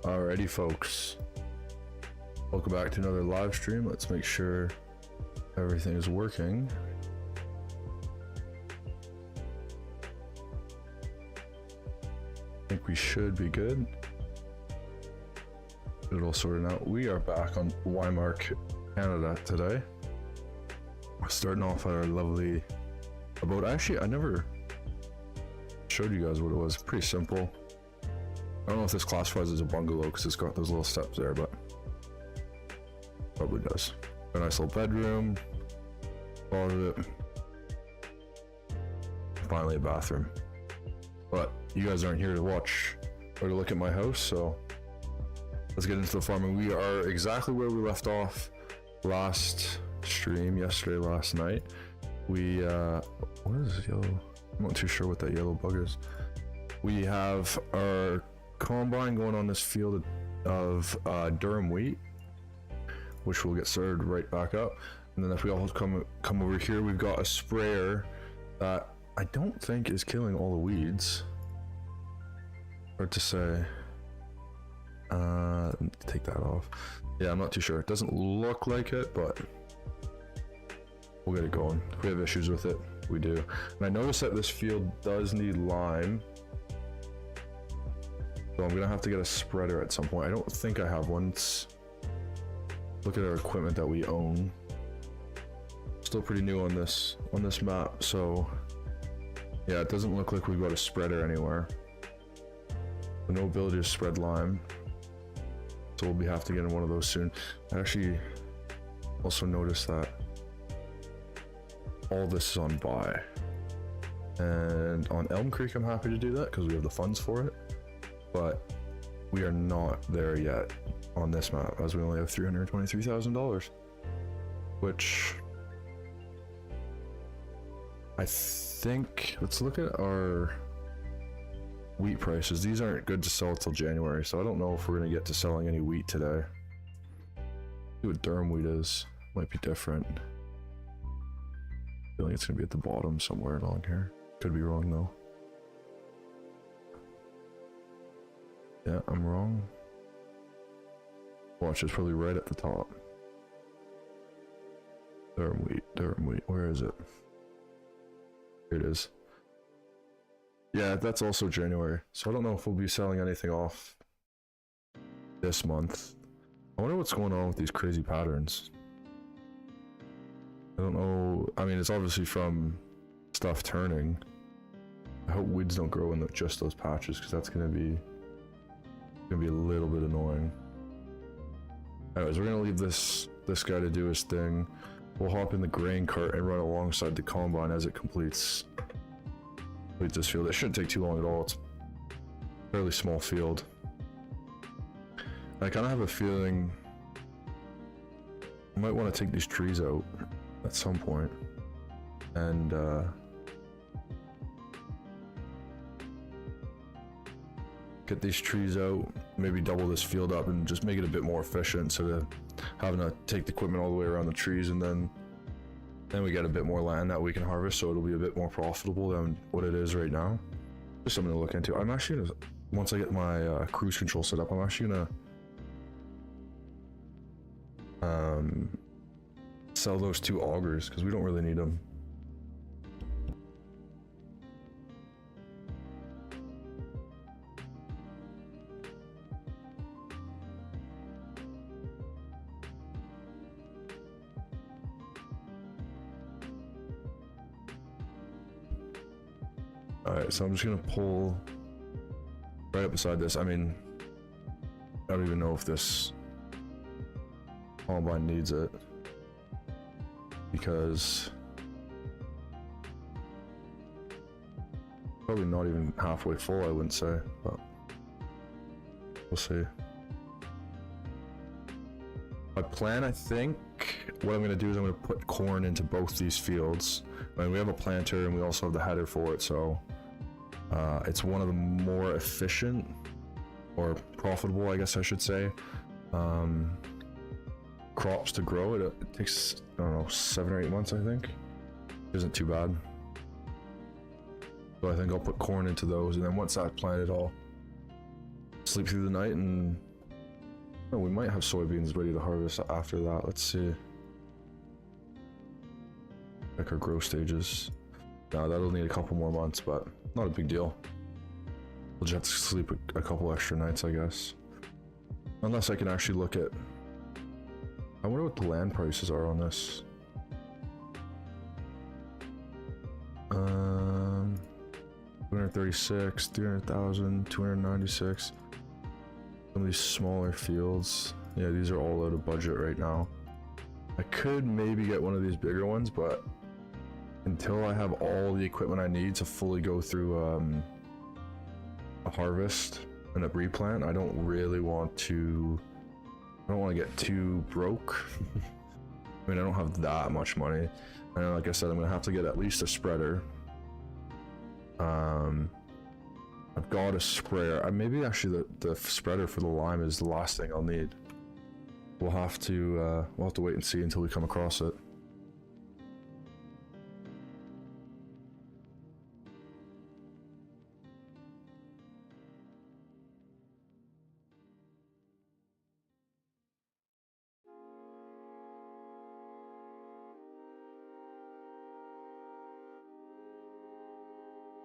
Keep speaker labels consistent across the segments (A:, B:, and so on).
A: Alrighty, folks. Welcome back to another live stream. Let's make sure everything is working. I think we should be good. Get it all sorted out. We are back on Wymark Canada today. Starting off at our lovely abode. Actually, I never showed you guys what it was. Pretty simple. I don't know if this classifies as a bungalow because it's got those little steps there, but probably does. A nice little bedroom, closet, finally a bathroom. But you guys aren't here to watch or to look at my house, so let's get into the farming. We are exactly where we left off last stream, last night. We what is this yellow? I'm not too sure what that yellow bug is. We have our combine going on this field of durum wheat, which we'll get started right back up. And then if we all come over here, we've got a sprayer that I don't think is killing all the weeds. Hard to say. Take that off. Yeah, I'm not too sure. It doesn't look like it, but we'll get it going. If we have issues with it, we do. And I noticed that this field does need lime, so I'm gonna have to get a spreader at some point. I don't think I have one. Look at our equipment that we own. Still pretty new on this map, so yeah, it doesn't look like we've got a spreader anywhere. No ability to spread lime, so we'll have to get in one of those soon. I actually also noticed that all this is on buy, and on Elm Creek I'm happy to do that because we have the funds for it, but we are not there yet on this map as we only have $323,000, which I think, let's look at our wheat prices. These aren't good to sell till January, so I don't know if we're gonna get to selling any wheat today. See what durum wheat is. Might be different. I feel like it's gonna be at the bottom somewhere along here. Could be wrong though. Yeah, I'm wrong. Watch, it's probably right at the top. Durum wheat, where is it? Here it is. Yeah, that's also January, so I don't know if we'll be selling anything off this month. I wonder what's going on with these crazy patterns. I don't know. I mean, it's obviously from stuff turning. I hope weeds don't grow in just those patches, because that's gonna be a little bit annoying. Anyways, we're gonna leave this guy to do his thing. We'll hop in the grain cart and run alongside the combine as it completes this field. It shouldn't take too long at all. It's a fairly small field. I kind of have a feeling I might want to take these trees out at some point and get these trees out, maybe double this field up and just make it a bit more efficient instead of having to take the equipment all the way around the trees, and then we get a bit more land that we can harvest, so it'll be a bit more profitable than what it is right now. Just something to look into. I'm actually gonna, once I get my cruise control set up, I'm actually gonna sell those 2 augers because we don't really need them. Alright, so I'm just gonna pull right up beside this. I mean, I don't even know if this combine needs it, because probably not even halfway full, I wouldn't say, but we'll see. My plan, I think, what I'm going to do is I'm going to put corn into both these fields. I mean, we have a planter and we also have the header for it, so it's one of the more efficient or profitable, I guess I should say, crops to grow. It takes, I don't know, 7 or 8 months, I think. Isn't too bad. So I think I'll put corn into those, and then once that's planted, I'll sleep through the night and Oh, we might have soybeans ready to harvest after that. Let's see. Check our grow stages. Now that'll need a couple more months, but not a big deal. We'll just have to sleep a couple extra nights, I guess. Unless I can actually look at... I wonder what the land prices are on this. 236, 300,000, 296. Some of these smaller fields. Yeah, these are all out of budget right now. I could maybe get one of these bigger ones, but until I have all the equipment I need to fully go through a harvest and a replant, I don't really want to... I don't want to get too broke. I mean, I don't have that much money. And like I said, I'm going to have to get at least a spreader. I've got a sprayer. Maybe actually the spreader for the lime is the last thing I'll need. We'll have to wait and see until we come across it.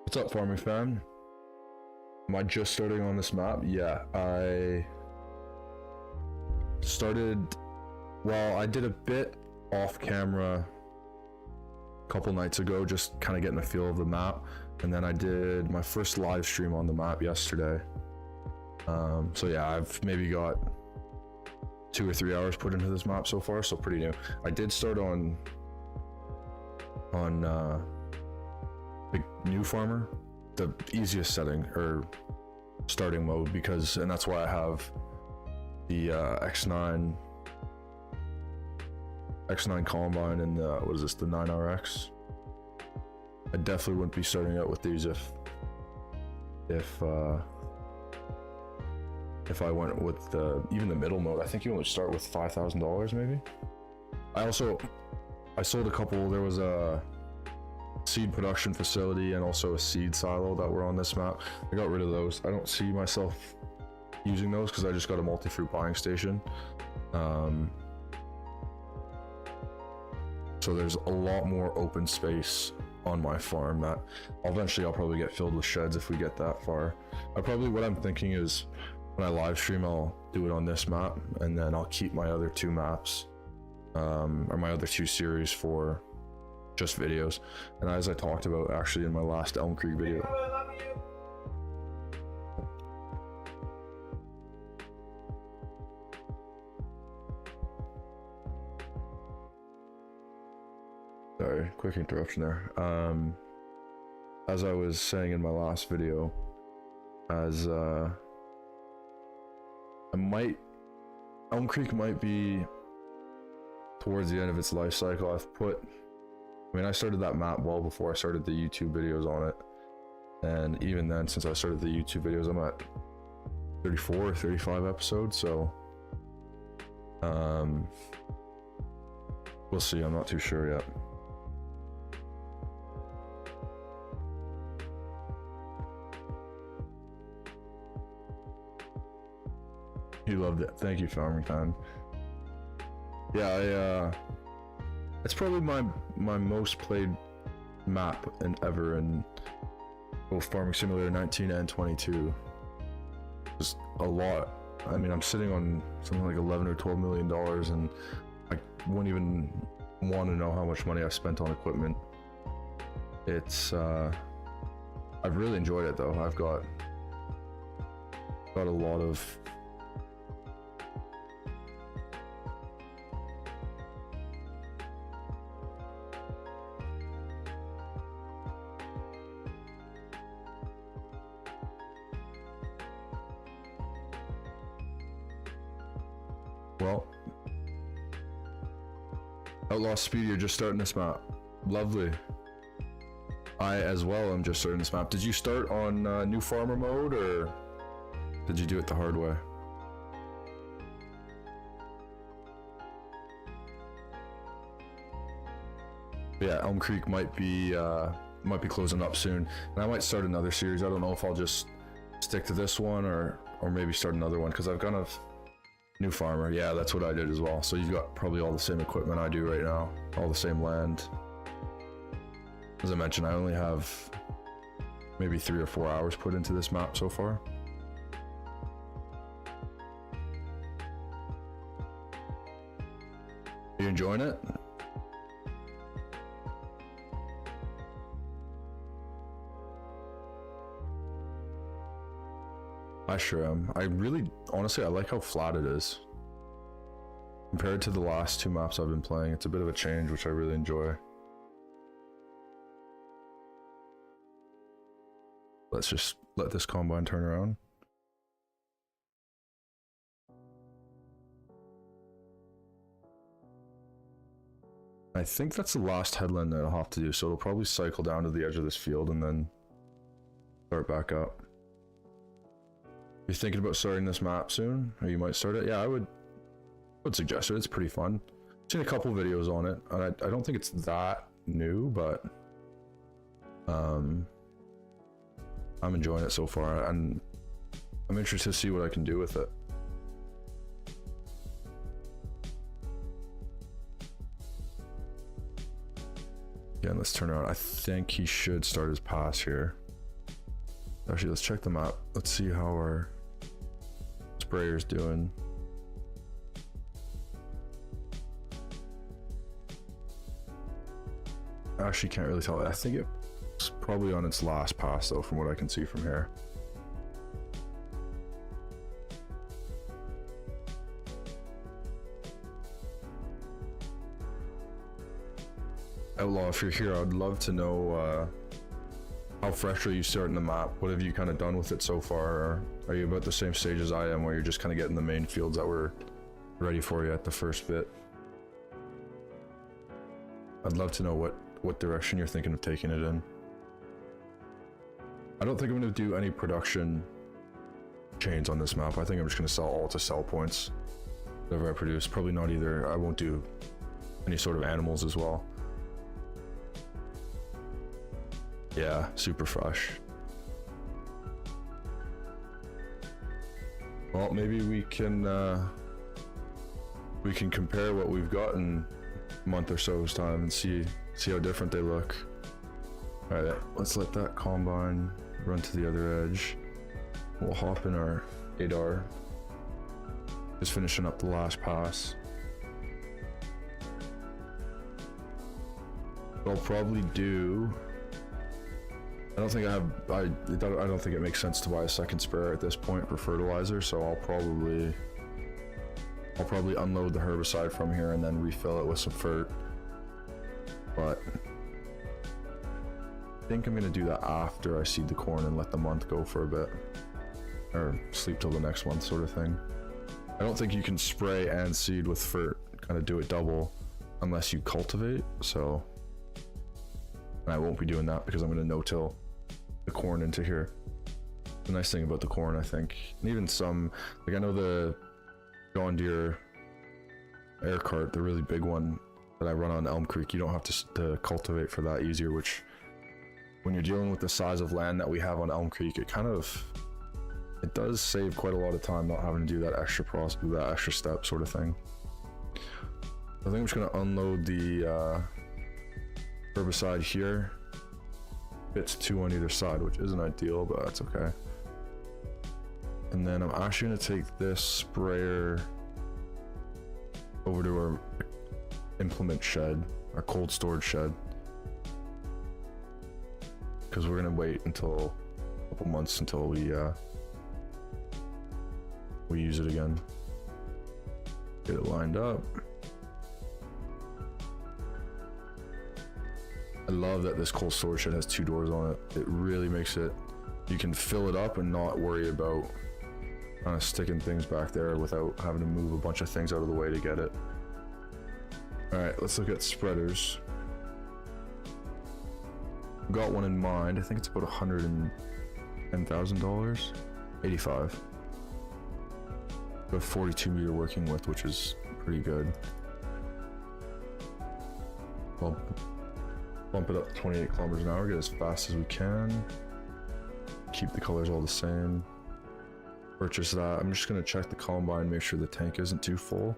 A: What's up, farming fam? Am I just starting on this map? Yeah, I started, well, I did a bit off camera a couple nights ago, just kind of getting a feel of the map, and then I did my first live stream on the map yesterday. So yeah, I've maybe got 2 or 3 hours put into this map so far, so pretty new. I did start on the new farmer, the easiest setting or starting mode, because, and that's why I have the X9 combine and the, what is this, the 9RX. I definitely wouldn't be starting out with these if I went with even the middle mode. I think you only start with $5,000 maybe. I sold a couple. There was a seed production facility and also a seed silo that were on this map. I got rid of those. I don't see myself using those because I just got a multi-fruit buying station. So there's a lot more open space on my farm that eventually I'll probably get filled with sheds if we get that far. What I'm thinking is when I live stream, I'll do it on this map, and then I'll keep my other 2 maps, or my other 2 series for just videos. And as I talked about actually in my last Elm Creek video, sorry, quick interruption there. As I was saying in my last video, as Elm Creek might be towards the end of its life cycle. I started that map well before I started the YouTube videos on it, and even then, since I started the YouTube videos, I'm at 34 or 35 episodes, so we'll see. I'm not too sure yet. He loved it. Thank you, Farming Time. Yeah, it's probably my most played map ever in both Farming Simulator 19 and 22. Just a lot. I mean, I'm sitting on something like $11 or $12 million, and I wouldn't even want to know how much money I've spent on equipment. It's I've really enjoyed it though. I've got a lot of Outlaw Speed, you're just starting this map. Lovely. I as well am just starting this map. Did you start on new farmer mode, or did you do it the hard way? Yeah, Elm Creek might be closing up soon, and I might start another series. I don't know if I'll just stick to this one or maybe start another one, because I've kind of New farmer, yeah, that's what I did as well. So you've got probably all the same equipment I do right now, all the same land. As I mentioned, I only have maybe 3 or 4 hours put into this map so far. Are you enjoying it? I sure am. I really, honestly, I like how flat it is. Compared to the last 2 maps I've been playing, it's a bit of a change, which I really enjoy. Let's just let this combine turn around. I think that's the last headland that I'll have to do, so it'll probably cycle down to the edge of this field and then start back up. You're thinking about starting this map soon, or you might start it? Yeah, I would suggest it. It's pretty fun. I've seen a couple videos on it, and I don't think it's that new, but I'm enjoying it so far, and I'm interested to see what I can do with it. Again, let's turn around. I think he should start his pass here. Actually, let's check the map. Let's see how our sprayer's doing. I actually can't really tell. I think it's probably on its last pass though, from what I can see from here. Outlaw, if you're here, I'd love to know how fresh are you starting the map? What have you kind of done with it so far? Or are you about the same stage as I am, where you're just kind of getting the main fields that were ready for you at the first bit? I'd love to know what direction you're thinking of taking it in. I don't think I'm going to do any production chains on this map. I think I'm just going to sell all to sell points. Whatever I produce. Probably not either. I won't do any sort of animals as well. Yeah, super fresh. Well, maybe we can compare what we've got in a month or so's time and see how different they look. All right, let's let that combine run to the other edge. We'll hop in our 8R. Just finishing up the last pass. What I'll probably do, I don't think it makes sense to buy a second sprayer at this point for fertilizer, so I'll probably unload the herbicide from here and then refill it with some fert. But I think I'm gonna do that after I seed the corn and let the month go for a bit, or sleep till the next month sort of thing. I don't think you can spray and seed with fert, kind of do it double, unless you cultivate. So, and I won't be doing that because I'm gonna no-till the corn into here. The nice thing about the corn, I think, and even some, like I know the John Deere air cart, the really big one that I run on Elm Creek, you don't have to cultivate for that easier, which when you're dealing with the size of land that we have on Elm Creek, it does save quite a lot of time not having to do that extra process, that extra step sort of thing. I think I'm just gonna unload the herbicide here. It's 2 on either side, which isn't ideal, but that's okay. And then I'm actually gonna take this sprayer over to our implement shed, our cold storage shed, because we're gonna wait until a couple months until we use it again. Get it lined up. I love that this cold storage shed has 2 doors on it. It really makes it, you can fill it up and not worry about kind of sticking things back there without having to move a bunch of things out of the way to get it. All right, let's look at spreaders. I've got one in mind. I think it's about $110,000, 85. Got 42 meter working width, which is pretty good. Well, bump it up to 28 kilometers an hour, get as fast as we can. Keep the colors all the same. purchase that. I'm just gonna check the combine, make sure the tank isn't too full.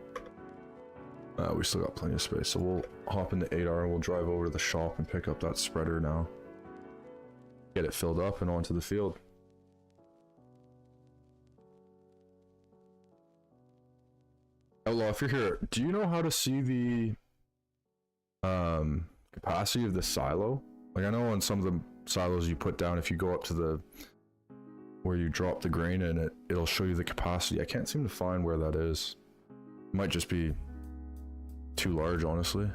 A: We still got plenty of space, so we'll hop into 8R and we'll drive over to the shop and pick up that spreader now. Get it filled up and onto the field. Outlaw, if you're here, do you know how to see the capacity of the silo? Like, I know on some of the silos you put down, if you go up to the where you drop the grain in, it'll show you the capacity. I can't seem to find where that is. It might just be too large, honestly.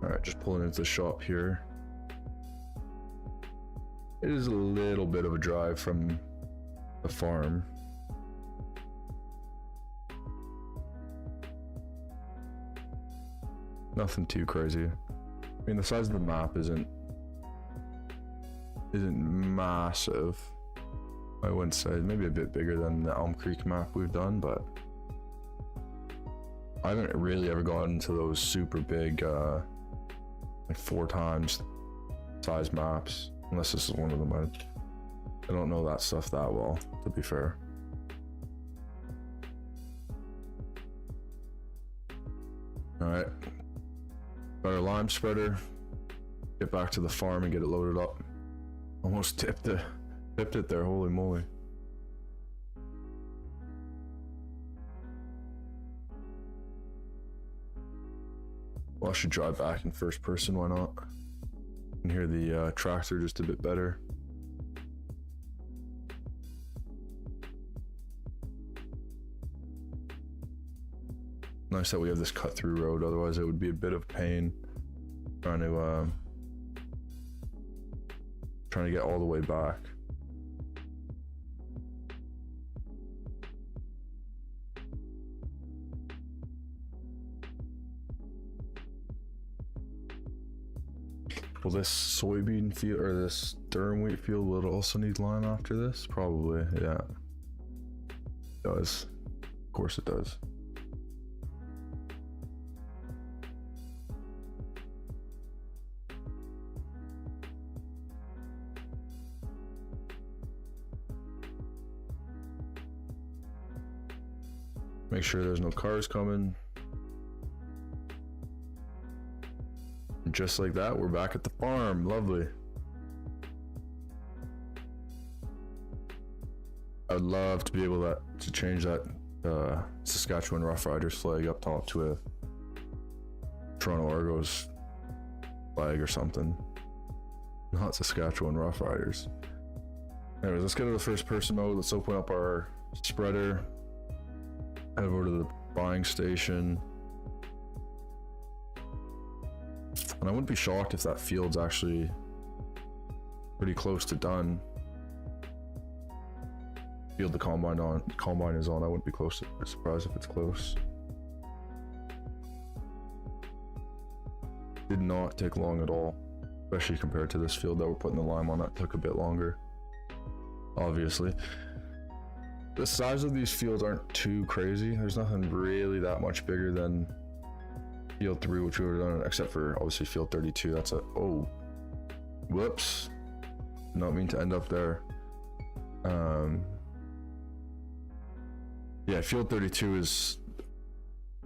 A: Alright, just pulling into the shop here. It is a little bit of a drive from the farm. Nothing too crazy. I mean, the size of the map isn't massive. I wouldn't say, maybe a bit bigger than the Elm Creek map we've done, but I haven't really ever gotten into those super big like 4 times size maps, unless this is one of them. I don't know that stuff that well, to be fair. Alright, got our lime spreader, get back to the farm and get it loaded up. Almost tipped it there, holy moly. Well, I should drive back in first person, why not? You can hear the tractor just a bit better. Nice that we have this cut through road, otherwise it would be a bit of pain trying to get all the way back. Will this soybean field or this durum wheat field, will it also need lime after this? Probably, yeah. It does. Of course it does. Make sure there's no cars coming. And just like that, we're back at the farm. Lovely. I would love to be able to change that Saskatchewan Rough Riders flag up top to a Toronto Argos flag or something. Not Saskatchewan Rough Riders. Anyways, let's get to the first person mode. Let's open up our spreader. Head over to the buying station. And I wouldn't be shocked if that field's actually pretty close to done. Field the combine is on. I wouldn't be surprised if it's close. Did not take long at all, especially compared to this field that we're putting the lime on. That took a bit longer, obviously. The size of these fields aren't too crazy. There's nothing really that much bigger than field 3, which we would have done, except for obviously field 32. That's whoops. Did not mean to end up there. Yeah, field 32 is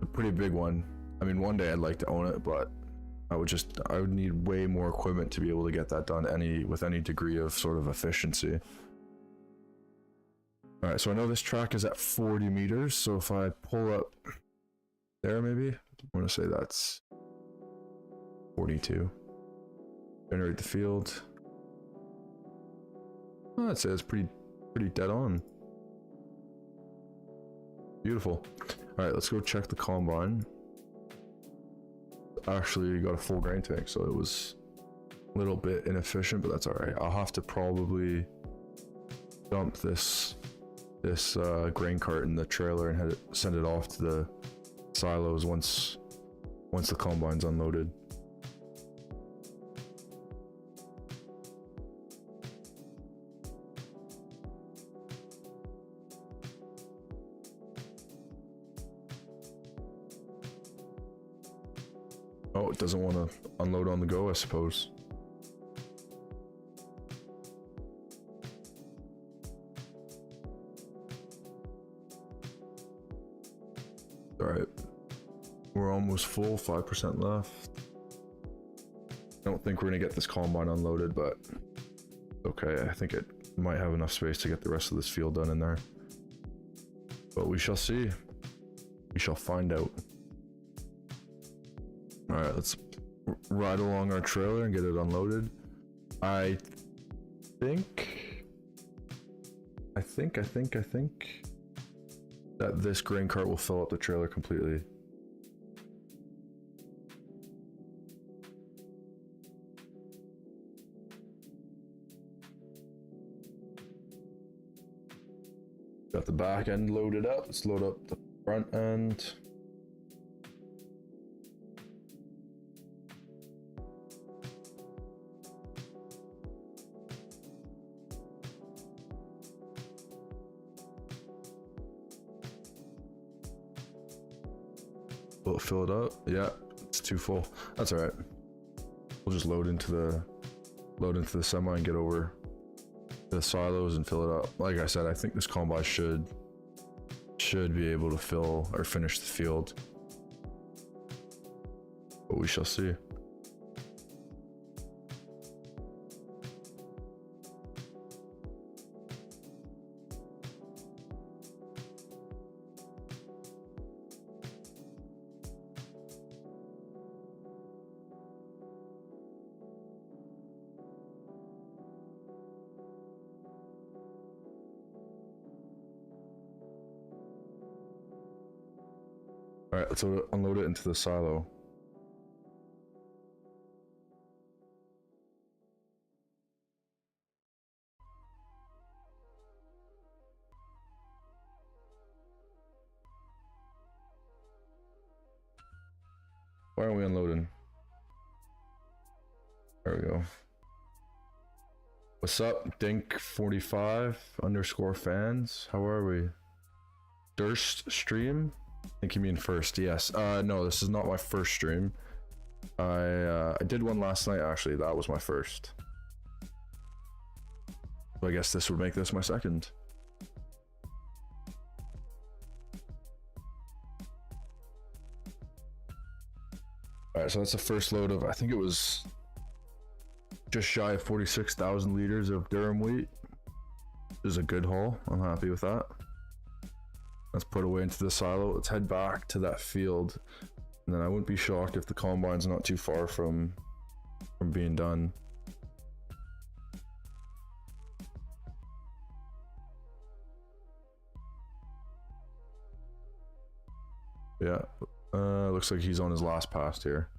A: a pretty big one. I mean, one day I'd like to own it, but I would need way more equipment to be able to get that done with any degree of sort of efficiency. Alright, so I know this track is at 40 meters, so if I pull up there maybe, I'm gonna say that's 42. Generate the field. Oh, I'd say it's pretty dead on. Beautiful. All right, let's go check the combine. Actually, got a full grain tank, so it was a little bit inefficient, but that's all right. I'll have to probably dump this grain cart in the trailer and send it off to the silos once the combine's unloaded. Oh, it doesn't want to unload on the go, I suppose. Alright. We're almost full, 5% left. I don't think we're going to get this combine unloaded, but okay, I think it might have enough space to get the rest of this field done in there. But we shall see. We shall find out. Alright, let's ride along our trailer and get it unloaded. I think that this grain cart will fill up the trailer completely. Got the back end loaded up. Let's load up the front end. Will it fill it up? Yeah, it's too full. That's all right. We'll just load into the semi and get over to the silos and fill it up. Like I said, I think this combine should be able to fill or finish the field, but we shall see. All right, let's unload it into the silo. Why aren't we unloading? There we go. What's up, Dink45_fans? How are we? Durst stream? I think you mean first, yes. No, this is not my first stream. I did one last night, actually. That was my first. So I guess this would make this my second. Alright, so that's the first load of, I think it was just shy of 46,000 liters of durum wheat. This is a good haul. I'm happy with that. Let's put away into the silo. Let's head back to that field. And then I wouldn't be shocked if the combine's not too far from being done. Yeah, looks like he's on his last pass here.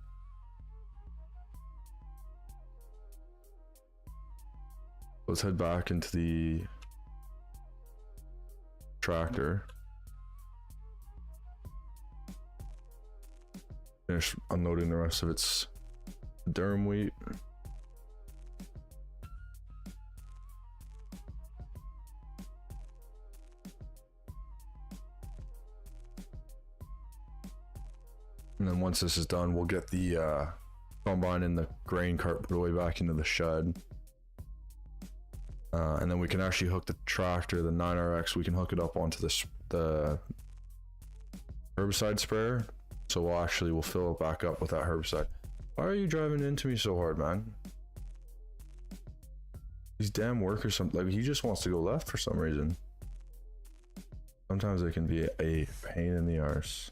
A: Let's head back into the tractor. Finish unloading the rest of its durum wheat. And then once this is done, we'll get the combine and the grain cart put away back into the shed. And then we can actually hook the tractor, the 9RX, we can hook it up onto the herbicide sprayer. So we'll fill it back up with that herbicide. Why are you driving into me so hard, man? These damn workers, like, he just wants to go left for some reason. Sometimes they can be a pain in the arse.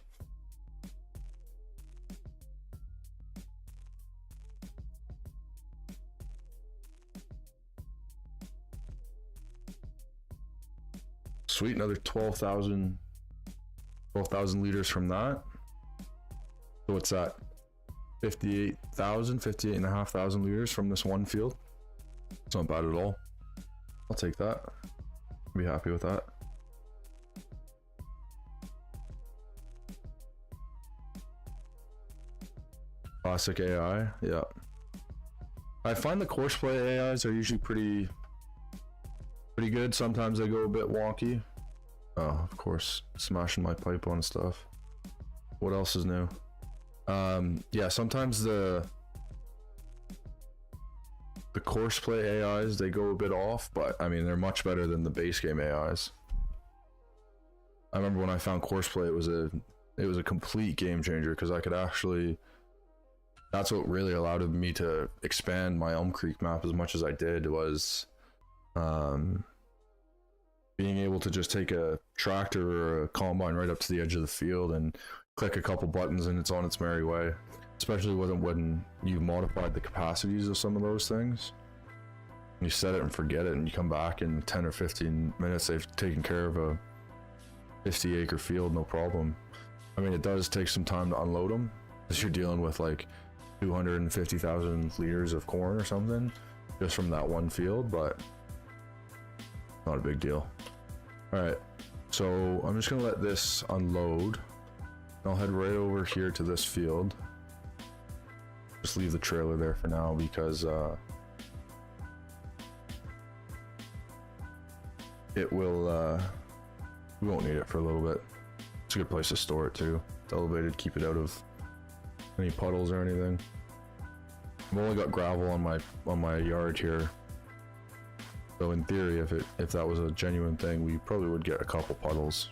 A: sweet, another 12,000 liters from that. So what's that? 58,500 liters from this one field. It's not bad at all. I'll take that. I'll be happy with that. Classic AI, yeah. I find the courseplay AIs are usually pretty good. Sometimes they go a bit wonky. Oh, of course, smashing my pipe on stuff. What else is new? Yeah, sometimes the courseplay AIs, they go a bit off, but I mean, they're much better than the base game AIs. I remember when I found courseplay, it was a complete game changer, because I could actually, that's what really allowed me to expand my Elm Creek map as much as I did, was being able to just take a tractor or a combine right up to the edge of the field and click a couple buttons and it's on its merry way. Especially when you've modified the capacities of some of those things. You set it and forget it, and you come back in 10 or 15 minutes, they've taken care of a 50-acre field, no problem. I mean, it does take some time to unload them, because you're dealing with like 250,000 liters of corn or something, just from that one field, but not a big deal. Alright, so I'm just gonna let this unload. I'll head right over here to this field. Just leave the trailer there for now, because it will we won't need it for a little bit. It's a good place to store it too. It's elevated, keep it out of any puddles or anything. I've only got gravel on my yard here, so in theory, if that was a genuine thing, we probably would get a couple puddles.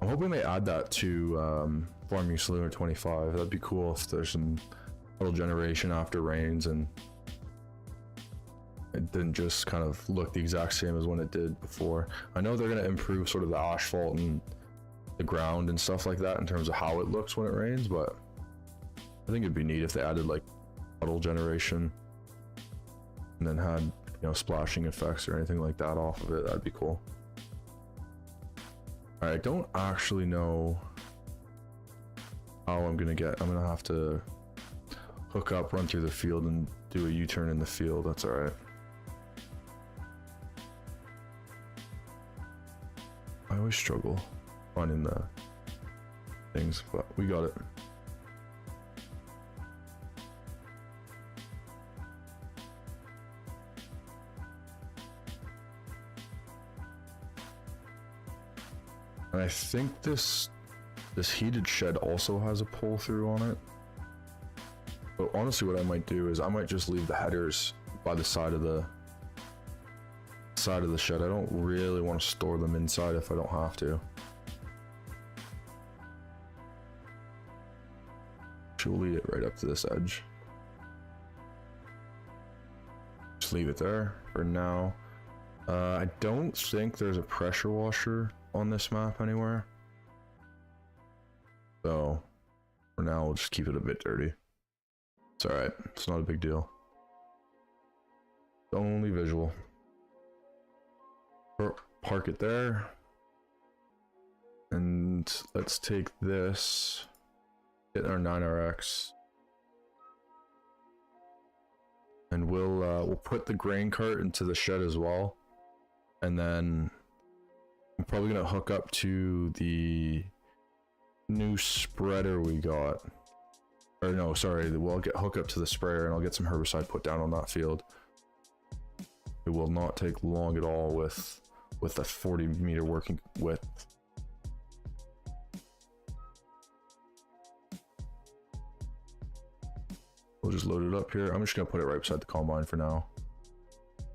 A: I'm hoping they add that to Farming Simulator 25. That'd be cool if there's some little generation after rains and it didn't just kind of look the exact same as when it did before. I know they're going to improve sort of the asphalt and the ground and stuff like that in terms of how it looks when it rains, but I think it'd be neat if they added like puddle generation and then had, you know, splashing effects or anything like that off of it. That'd be cool. Alright, I don't actually know how I'm gonna have to hook up, run through the field, and do a U-turn in the field. That's alright. I always struggle finding the things, but we got it. And I think this heated shed also has a pull through on it. But honestly, what I might do is I might just leave the headers by the side of the shed. I don't really want to store them inside if I don't have to. She'll lead it right up to this edge. Just leave it there for now. I don't think there's a pressure washer on this map anywhere, so for now we'll just keep it a bit dirty. It's alright, it's not a big deal. It's only visual. Park it there, and let's take this, get our 9RX, and we'll put the grain cart into the shed as well, and then I'm probably gonna hook up to the new spreader we got. Or no, sorry, we'll hook up to the sprayer and I'll get some herbicide put down on that field. It will not take long at all with a 40-meter working width. We'll just load it up here. I'm just gonna put it right beside the combine for now.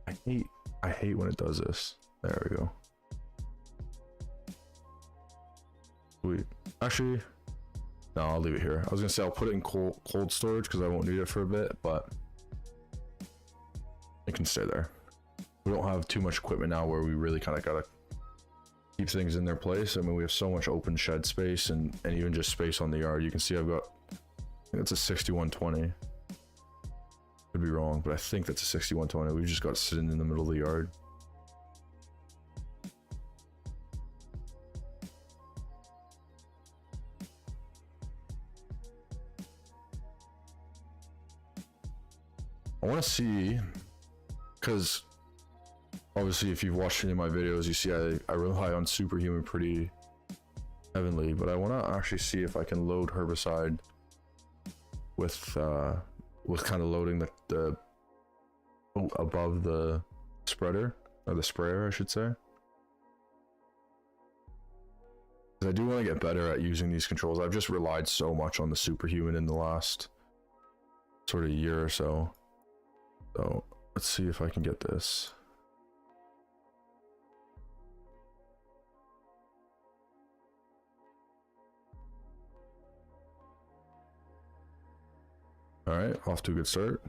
A: I hate when it does this. There we go. Sweet. Actually, no, I'll leave it here. I was gonna say I'll put it in cold storage because I won't need it for a bit, but it can stay there. We don't have too much equipment now where we really kind of gotta keep things in their place. I mean, we have so much open shed space and even just space on the yard. You can see I've got, I think it's a 6120. Could be wrong, but I think that's a 6120. We've just got it sitting in the middle of the yard. I want to see, because obviously if you've watched any of my videos, you see I rely on superhuman pretty heavily, but I want to actually see if I can load herbicide with kind of loading the above the spreader, or the sprayer I should say. I do want to get better at using these controls. I've just relied so much on the superhuman in the last sort of year or so. So let's see if I can get this. All right, off to a good start.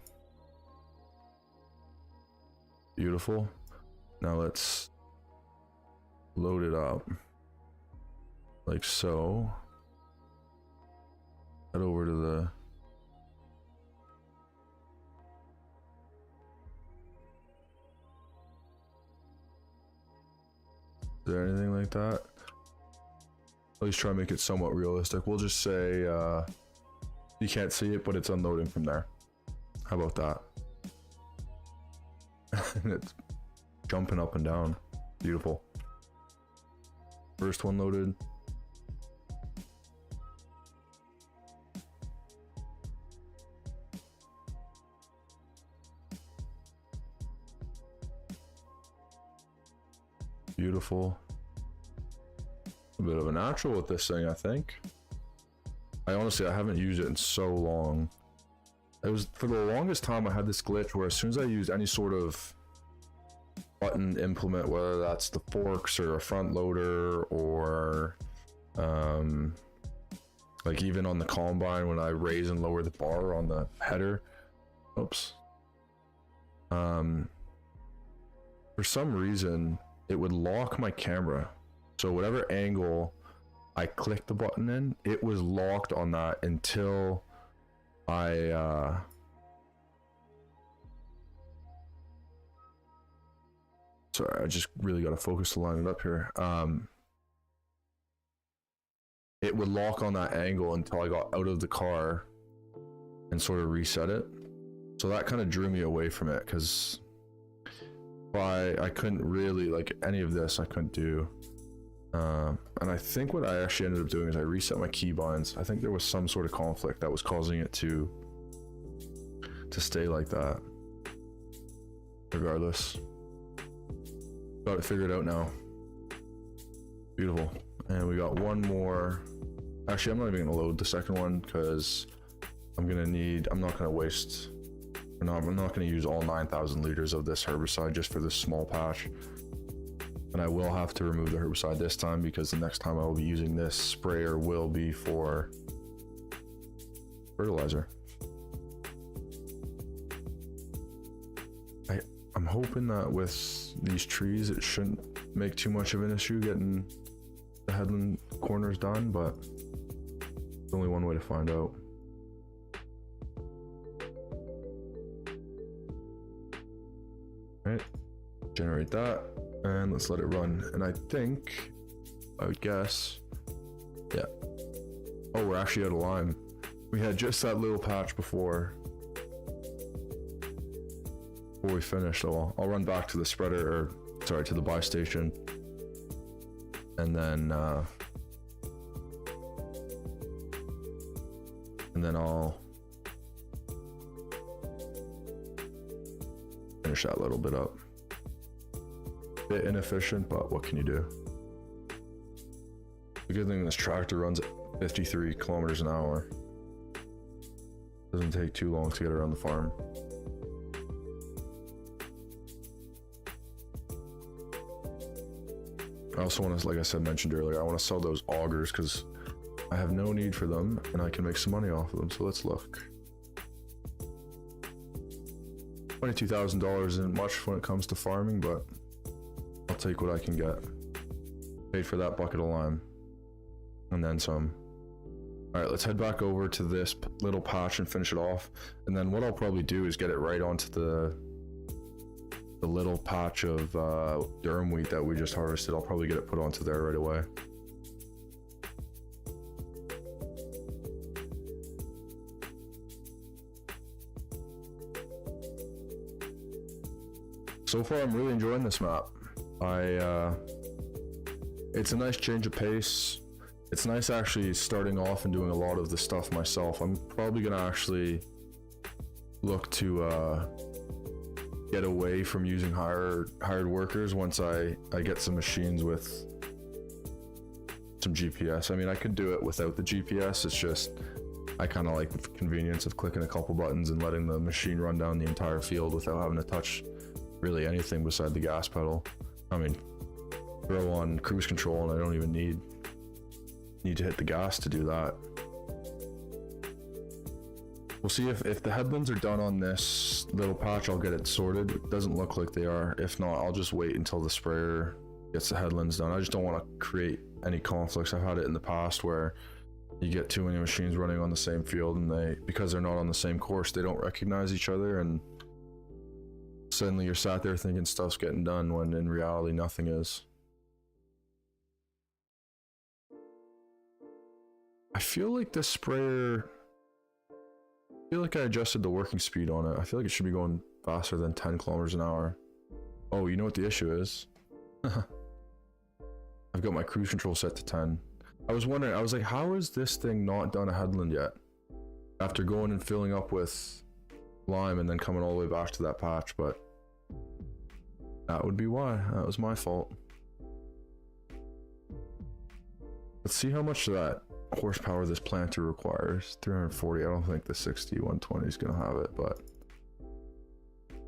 A: Beautiful. Now let's load it up. Like so. Head over to the Is there anything like that? At least try to make it somewhat realistic. We'll just say you can't see it, but it's unloading from there. How about that? It's jumping up and down. Beautiful. First one loaded. Beautiful. A bit of a natural with this thing, I think. I haven't used it in so long. It was for the longest time I had this glitch where as soon as I used any sort of button implement, whether that's the forks or a front loader or like even on the combine when I raise and lower the bar on the header, oops, for some reason it would lock my camera. So whatever angle I clicked the button in, it was locked on that until I sorry, I just really got to focus to line it up here. It would lock on that angle until I got out of the car and sort of reset it. So that kind of drew me away from it, because I couldn't really, like, any of this I couldn't do. And I think what I actually ended up doing is I reset my keybinds. I think there was some sort of conflict that was causing it to stay like that. Regardless, got it figured out now. Beautiful. And we got one more. Actually, I'm not even gonna load the second one because I'm not gonna use all 9,000 liters of this herbicide just for this small patch. And I will have to remove the herbicide this time because the next time I will be using this sprayer will be for fertilizer. I'm hoping that with these trees it shouldn't make too much of an issue getting the headland corners done, but there's only one way to find out. All right, generate that and let's let it run. And I think, I would guess, yeah. Oh, we're actually out of lime. We had just that little patch before we finished. So I'll run back to the spreader, or sorry, to the buy station, and then I'll finish that little bit up. Bit inefficient, but what can you do? The good thing, this tractor runs at 53 kilometers an hour. Doesn't take too long to get around the farm. I also want to, like I said, mentioned earlier, I want to sell those augers because I have no need for them and I can make some money off of them. So let's look. $22,000 isn't much when it comes to farming, but I'll take what I can get. Paid for that bucket of lime and then some. All right, let's head back over to this little patch and finish it off. And then what I'll probably do is get it right onto the little patch of durum wheat that we just harvested. I'll probably get it put onto there right away. so far I'm really enjoying this map. It's a nice change of pace. It's nice actually starting off and doing a lot of the stuff myself. I'm probably gonna actually look to get away from using hired workers once I get some machines with some GPS. I mean, I could do it without the GPS. It's just I kind of like the convenience of clicking a couple buttons and letting the machine run down the entire field without having to touch really anything beside the gas pedal. I mean, throw on cruise control and I don't even need to hit the gas to do that. We'll see if the headlands are done on this little patch. I'll get it sorted. It doesn't look like they are. If not, I'll just wait until the sprayer gets the headlands done. I just don't want to create any conflicts. I've had it in the past where you get too many machines running on the same field, and because they're not on the same course, they don't recognize each other, and suddenly you're sat there thinking stuff's getting done when in reality nothing is. I feel like this sprayer, I feel like I adjusted the working speed on it. I feel like it should be going faster than 10 kilometers an hour. Oh, you know what the issue is? I've got my cruise control set to 10. I was wondering, I was like, how is this thing not done a headland yet? After going and filling up with lime and then coming all the way back to that patch, but that would be why. That was my fault. Let's see how much that horsepower this planter requires. 340. I don't think the 120 is gonna have it, but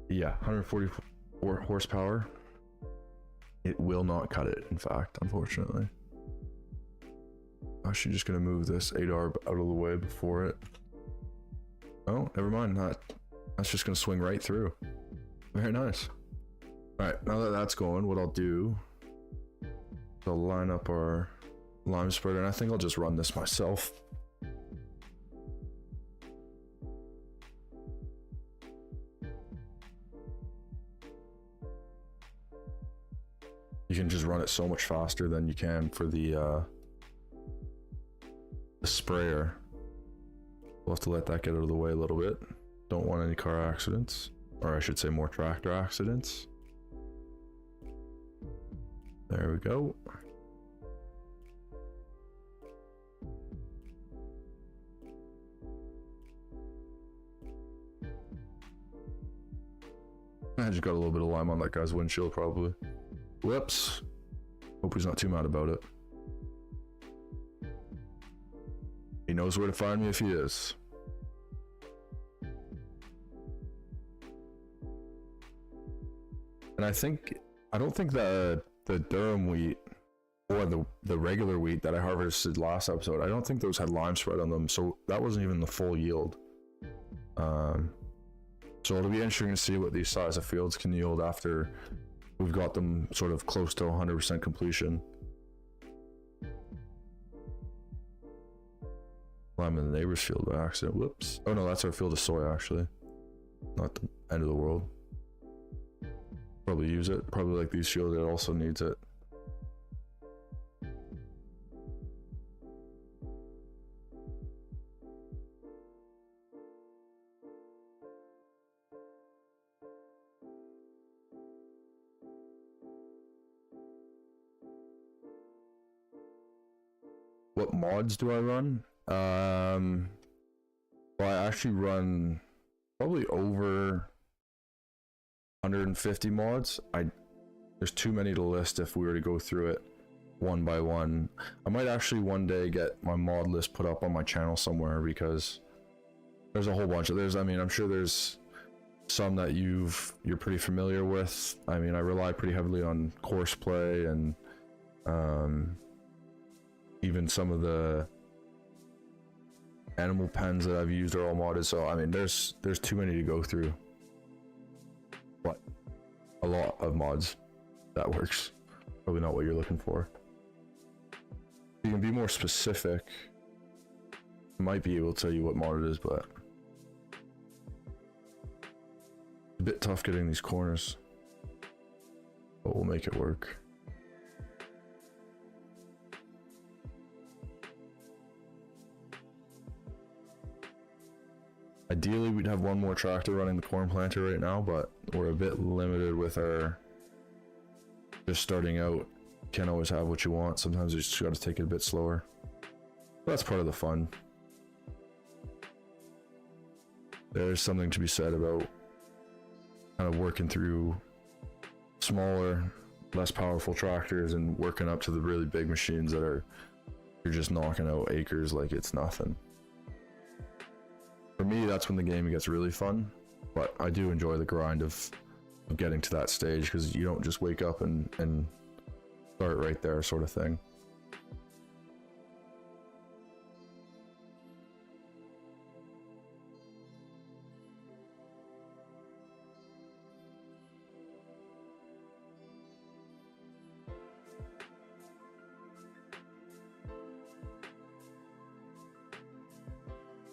A: yeah, 144 horsepower. It will not cut it, in fact, unfortunately. I'm actually just gonna move this 8R out of the way before it. Oh, never mind. That's just gonna swing right through. Very nice. All right, now that that's going, what I'll do is I'll line up our lime spreader, and I think I'll just run this myself. You can just run it so much faster than you can for the sprayer. We'll have to let that get out of the way a little bit. Don't want any car accidents, or I should say more tractor accidents. There we go. I just got a little bit of lime on that guy's windshield probably. Whoops. Hope he's not too mad about it. He knows where to find me if he is. And I don't think that the Durham wheat or the regular wheat that I harvested last episode, I don't think those had lime spread on them, so that wasn't even the full yield. So it'll be interesting to see what these size of fields can yield after we've got them sort of close to 100% completion. I'm in the neighbor's field by accident. Whoops. Oh no, that's our field of soy actually. Not the end of the world. Probably use it. Probably like these fields, it also needs it. What mods do I run? Well, I actually run probably over 150 mods. There's too many to list if we were to go through it one by one. I might actually one day get my mod list put up on my channel somewhere, because there's a whole bunch of I mean, I'm sure there's some that you're pretty familiar with. I mean, I rely pretty heavily on course play and even some of the animal pens that I've used are all modded. So I mean, there's too many to go through. But a lot of mods that works. Probably not what you're looking for. You can be more specific. I might be able to tell you what mod it is, but it's a bit tough getting these corners. But we'll make it work. I Ideally, we'd have one more tractor running the corn planter right now, but we're a bit limited with our just starting out. Can't always have what you want. Sometimes you just got to take it a bit slower. But that's part of the fun. There's something to be said about kind of working through smaller, less powerful tractors and working up to the really big machines that are, you're just knocking out acres like it's nothing. For me, that's when the game gets really fun, but I do enjoy the grind of getting to that stage, because you don't just wake up and start right there sort of thing.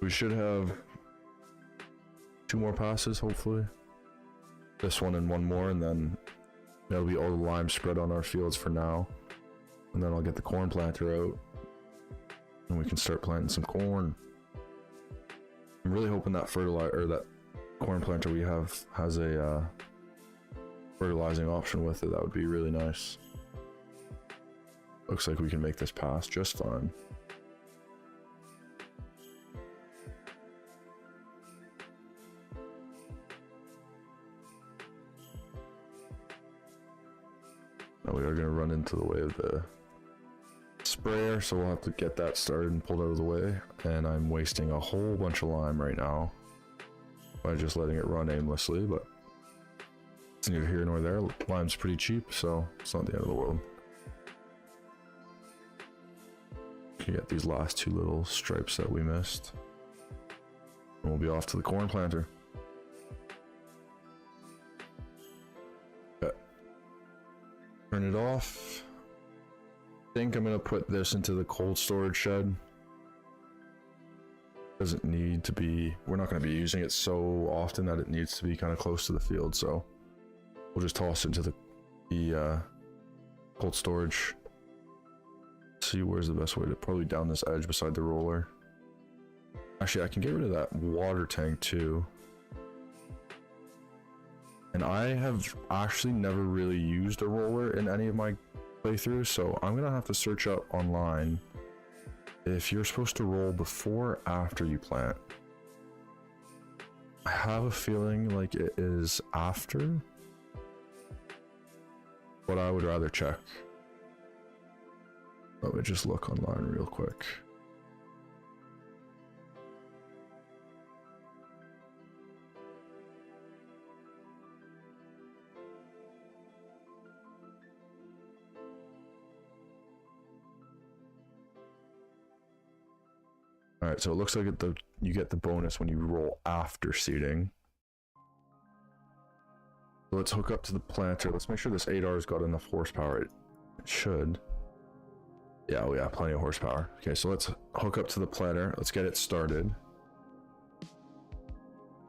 A: We should have 2 more passes, hopefully. This one and one more, and then that'll be all the lime spread on our fields for now. And then I'll get the corn planter out, and we can start planting some corn. I'm really hoping that fertilizer, or that corn planter we have, has a fertilizing option with it. That would be really nice. Looks like we can make this pass just fine. Now we are going to run into the way of the sprayer, so we'll have to get that started and pulled out of the way. And I'm wasting a whole bunch of lime right now by just letting it run aimlessly, but it's neither here nor there. Lime's pretty cheap, so it's not the end of the world. You get these last 2 little stripes that we missed, and we'll be off to the corn planter. Turn it off. I think I'm gonna put this into the cold storage shed. Doesn't need to be, we're not gonna be using it so often that it needs to be kind of close to the field, so we'll just toss it into the cold storage. See where's the best way to, probably down this edge beside the roller. Actually, I can get rid of that water tank too. And I have actually never really used a roller in any of my playthroughs, so I'm gonna have to search up online if you're supposed to roll before or after you plant. I have a feeling like it is after, but I would rather check. Let me just look online real quick. Alright, so it looks like you get the bonus when you roll after seeding. So let's hook up to the planter. Let's make sure this 8R's got enough horsepower. It should. Yeah, oh yeah, plenty of horsepower. Okay, so let's hook up to the planter. Let's get it started.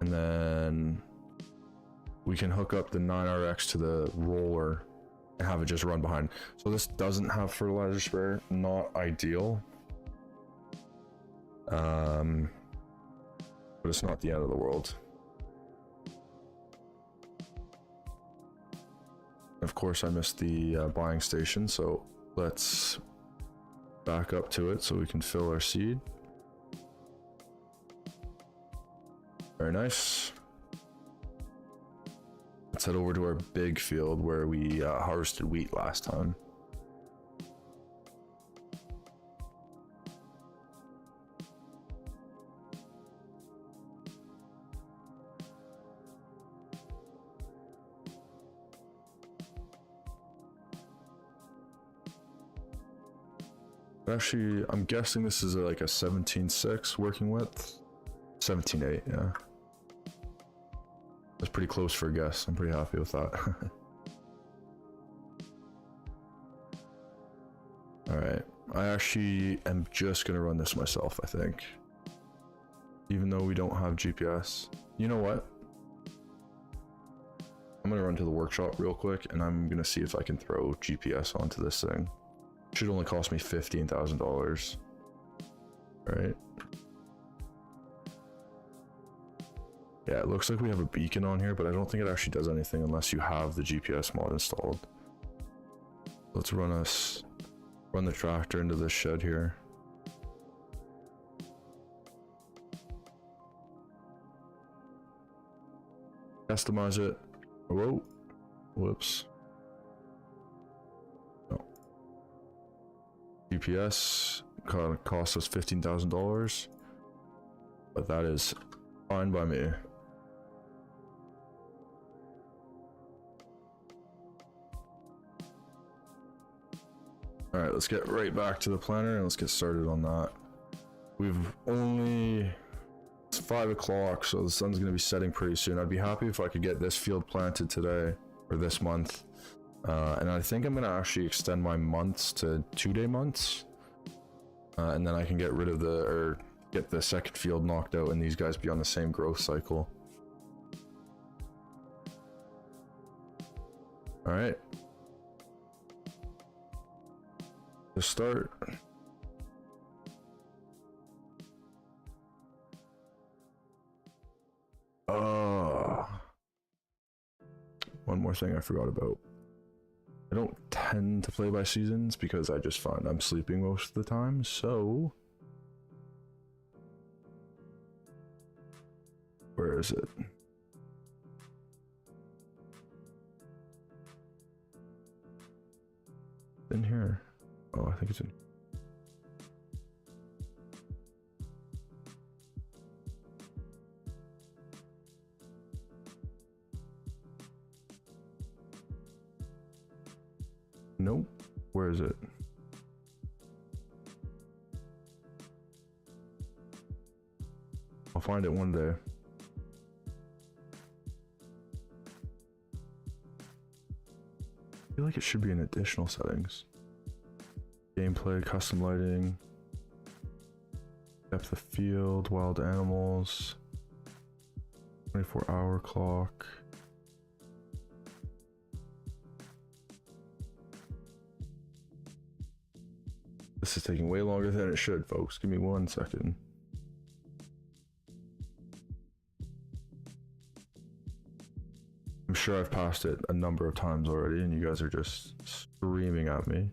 A: And then we can hook up the 9RX to the roller and have it just run behind. So this doesn't have fertilizer sprayer, not ideal. But it's not the end of the world. Of course, I missed the buying station, so let's back up to it so we can fill our seed. Very nice. Let's head over to our big field where we harvested wheat last time. Actually, I'm guessing this is like a 17.6 working width. 17.8, yeah. That's pretty close for a guess. I'm pretty happy with that. Alright, I actually am just gonna run this myself, I think. Even though we don't have GPS. You know what? I'm gonna run to the workshop real quick and I'm gonna see if I can throw GPS onto this thing. Should only cost me $15,000. Right. Yeah, it looks like we have a beacon on here, but I don't think it actually does anything unless you have the GPS mod installed. Let's run the tractor into this shed here. Customize it. Whoa. Whoops. No. GPS cost us $15,000, but that is fine by me. All right, let's get right back to the planner and let's get started on that. It's 5 o'clock, so the sun's gonna be setting pretty soon. I'd be happy if I could get this field planted today or this month. And I think I'm gonna actually extend my months to 2-day months. And then I can get rid of get the second field knocked out and these guys be on the same growth cycle. All right. To start. One more thing I forgot about. I don't tend to play by seasons because I just find I'm sleeping most of the time, so where is it? In here. Oh, I think it's in. Nope. Where is it? I'll find it one day. I feel like it should be in additional settings. Gameplay, custom lighting, depth of field, wild animals, 24-hour clock. This is taking way longer than it should, folks. Give me 1 second. I'm sure I've passed it a number of times already and you guys are just screaming at me.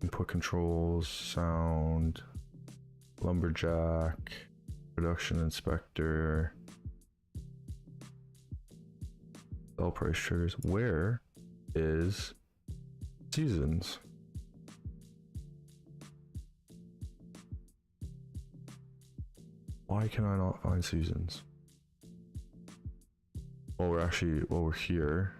A: Input controls, sound, lumberjack, production inspector, sell price triggers. Where is seasons? Why can I not find seasons? While we're here.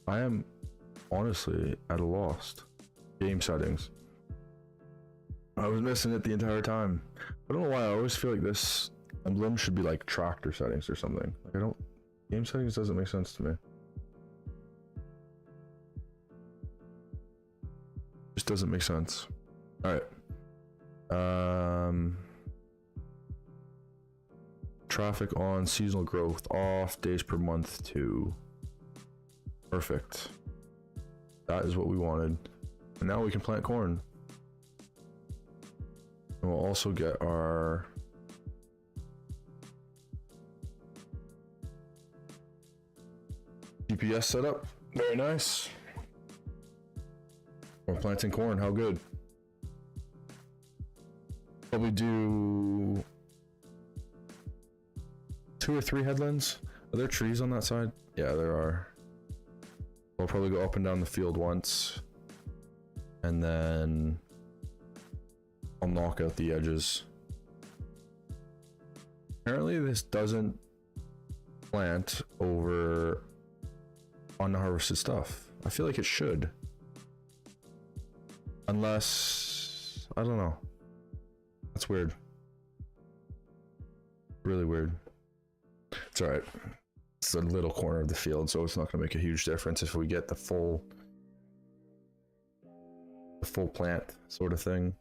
A: I am honestly at a loss. Game settings. I was missing it the entire time. I don't know why. I always feel like this emblem should be like tractor settings or something. Like game settings doesn't make sense to me. Just doesn't make sense. All right. Traffic on, seasonal growth off, days per month 2. Perfect. That is what we wanted. And now we can plant corn. And we'll also get our GPS set up. Very nice. We're planting corn. How good. Probably do 2 or 3 headlands. Are there trees on that side? Yeah, there are. We'll probably go up and down the field once, and then I'll knock out the edges. Apparently this doesn't plant over unharvested stuff. I feel like it should. Unless, I don't know. That's weird. Really weird. It's alright. it's a little corner of the field, so it's not going to make a huge difference if we get the full plant sort of thing.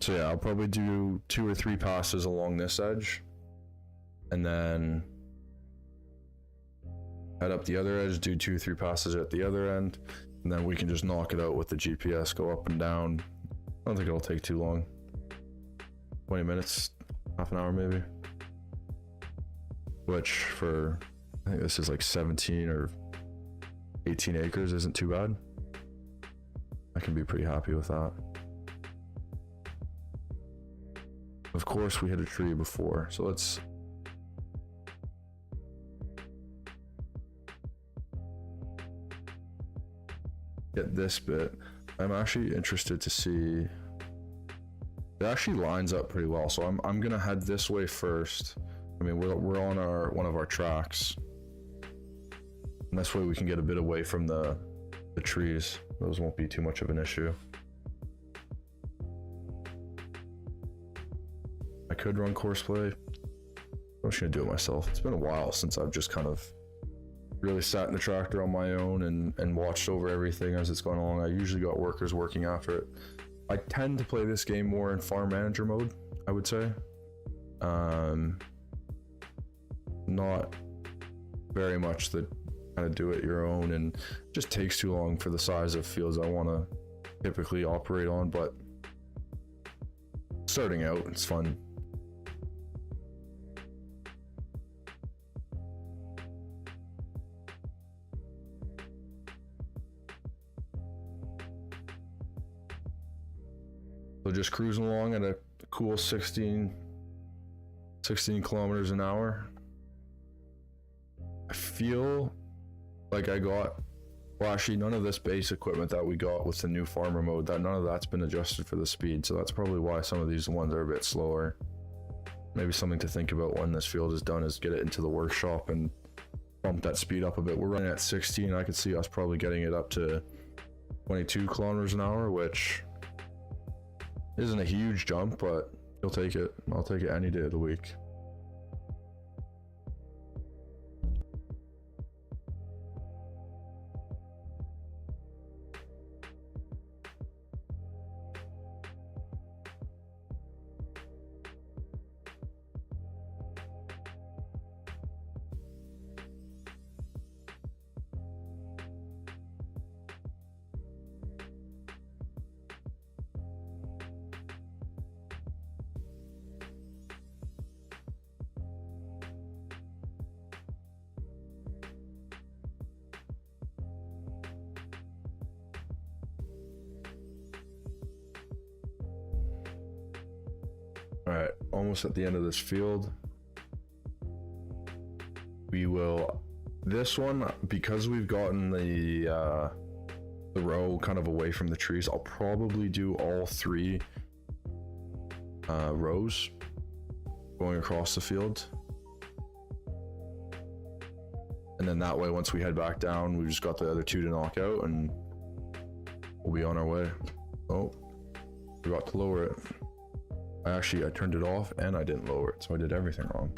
A: So yeah, I'll probably do 2 or 3 passes along this edge, and then head up the other edge, do 2 or 3 passes at the other end, and then we can just knock it out with the GPS, go up and down. I don't think it'll take too long. 20 minutes, half an hour maybe. Which for, I think this is like 17 or 18 acres isn't too bad. I can be pretty happy with that. Of course we hit a tree before, so let's get this bit. I'm actually interested to see, it actually lines up pretty well, so I'm gonna head this way first. I mean, we're on one of our tracks, and this way we can get a bit away from the trees. Those won't be too much of an issue. I could run course play. I'm just gonna do it myself. It's been a while since I've just kind of really sat in the tractor on my own and watched over everything as it's gone along. I usually got workers working after it. I tend to play this game more in farm manager mode, I would say. Not very much the kind of do it your own, and it just takes too long for the size of fields I want to typically operate on, but starting out, it's fun. So just cruising along at a cool 16 kilometers an hour. I feel like I got, well actually none of this base equipment that we got with the new farmer mode, none of that's been adjusted for the speed, so that's probably why some of these ones are a bit slower. Maybe something to think about when this field is done is get it into the workshop and bump that speed up a bit. We're running at 16, I could see us probably getting it up to 22 kilometers an hour, which isn't a huge jump, but you'll take it. I'll take it any day of the week. Alright, almost at the end of this field. We will, this one, because we've gotten the row kind of away from the trees, I'll probably do all 3 rows going across the field. And then that way, once we head back down, we've just got the other 2 to knock out and we'll be on our way. Oh, forgot to lower it. I turned it off and I didn't lower it, so I did everything wrong.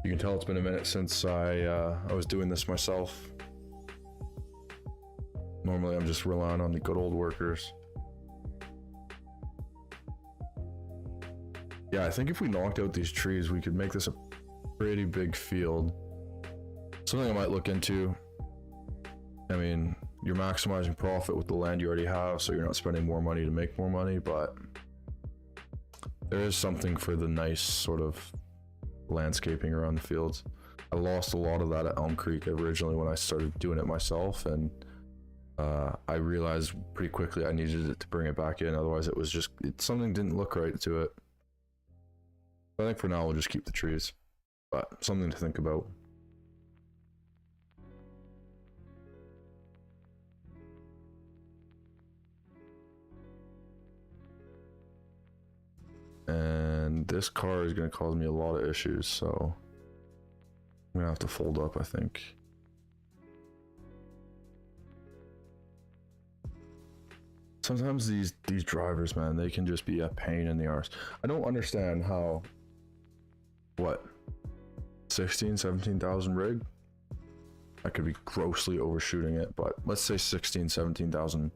A: You can tell it's been a minute since I was doing this myself. Normally I'm just relying on the good old workers. Yeah, I think if we knocked out these trees, we could make this a pretty big field. Something I might look into. I mean, you're maximizing profit with the land you already have, so you're not spending more money to make more money, but there is something for the nice sort of landscaping around the fields. I lost a lot of that at Elm Creek originally when I started doing it myself, and I realized pretty quickly I needed it to bring it back in, otherwise it was just, something didn't look right to it. I think for now we'll just keep the trees, but something to think about. And this car is going to cause me a lot of issues, so I'm going to have to fold up, I think. Sometimes these drivers, man, they can just be a pain in the arse. I don't understand how, what, 17,000 rig? I could be grossly overshooting it, but let's say 17,000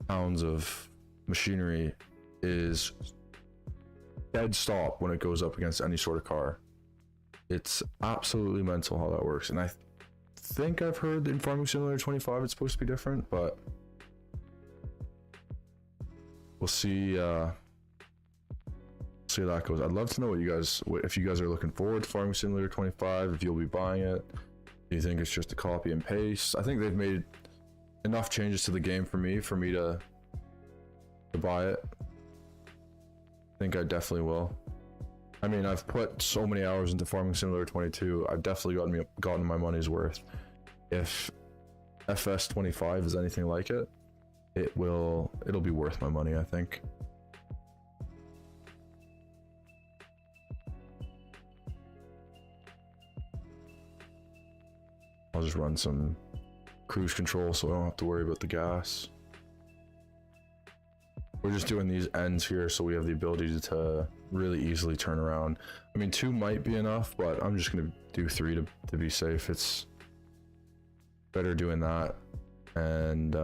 A: pounds of machinery is dead stop when it goes up against any sort of car. It's absolutely mental how that works. And I think I've heard in Farming Simulator 25 it's supposed to be different, but we'll see. See how that goes. I'd love to know what if you guys are looking forward to Farming Simulator 25, if you'll be buying it. Do you think it's just a copy and paste? I think they've made enough changes to the game for me to buy it. I think I definitely will. I mean, I've put so many hours into Farming Simulator 22. I've definitely gotten my money's worth. If FS 25 is anything like it, it'll be worth my money, I think. I'll just run some cruise control so I don't have to worry about the gas. We're just doing these ends here so we have the ability to really easily turn around. I mean, 2 might be enough, but I'm just gonna do 3 to be safe. It's better doing that and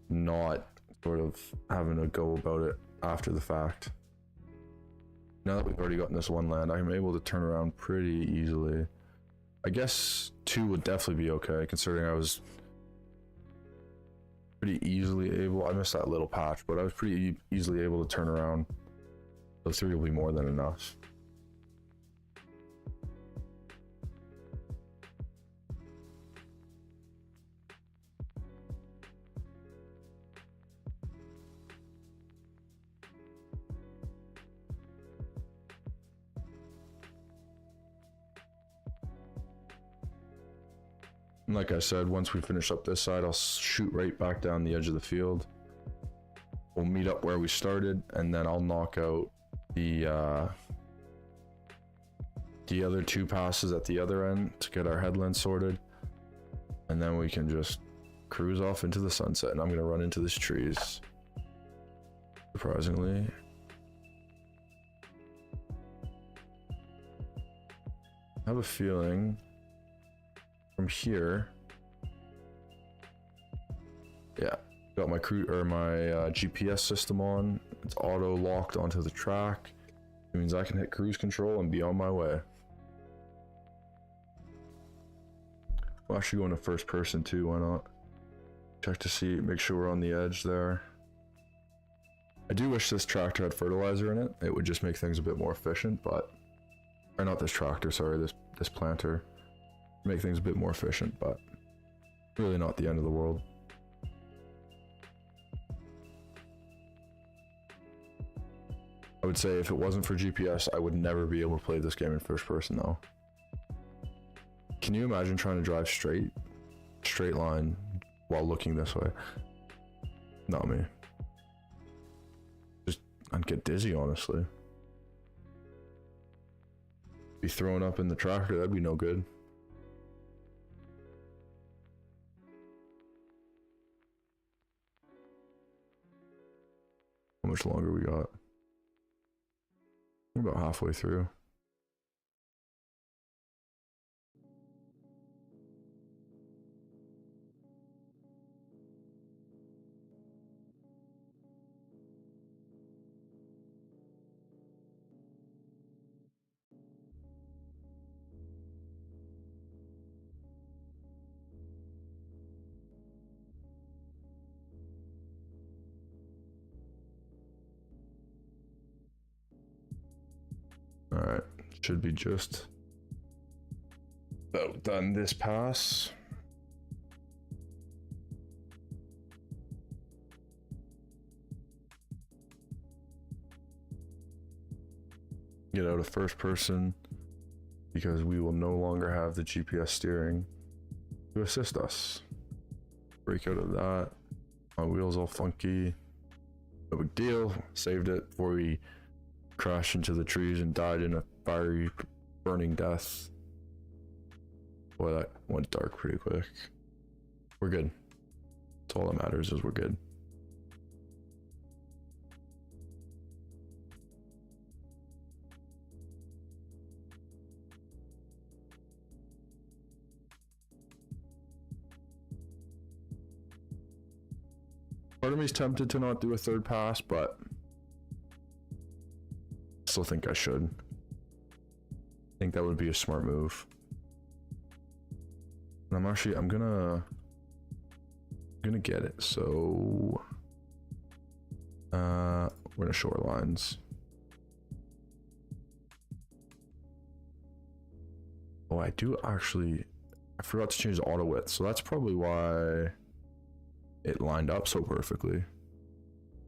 A: not sort of having to go about it after the fact. Now that we've already gotten this one land, I'm able to turn around pretty easily. I guess 2 would definitely be okay, considering I was pretty easily able. I missed that little patch, but I was pretty easily able to turn around. So 3 will be more than enough. And like I said, once we finish up this side, I'll shoot right back down the edge of the field. We'll meet up where we started, and then I'll knock out the other 2 passes at the other end to get our headland sorted. And then we can just cruise off into the sunset, and I'm gonna run into these trees. Surprisingly. I have a feeling from here, yeah, got my GPS system on. It's auto locked onto the track. It means I can hit cruise control and be on my way. We'll actually go into first person too, why not? Check to see, make sure we're on the edge there. I do wish this tractor had fertilizer in it. It would just make things a bit more efficient, but, or not this tractor, sorry, this planter. Make things a bit more efficient, but really not the end of the world. I would say if it wasn't for GPS, I would never be able to play this game in first person though. Can you imagine trying to drive straight line while looking this way? Not me. I'd get dizzy, honestly. Be thrown up in the tractor, that'd be no good. How much longer we got? We're about halfway through. Alright, should be just about done this pass. Get out of first person because we will no longer have the GPS steering to assist us. Break out of that. My wheels all funky. No big deal. Saved it before we crashed into the trees and died in a fiery, burning death. Boy, that went dark pretty quick. We're good. That's So all that matters is we're good. Part of me's tempted to not do a third pass, but I still think I should. I think that would be a smart move. And I'm gonna get it. So we're gonna shorelines. Oh, I do actually, I forgot to change the auto width, so that's probably why it lined up so perfectly.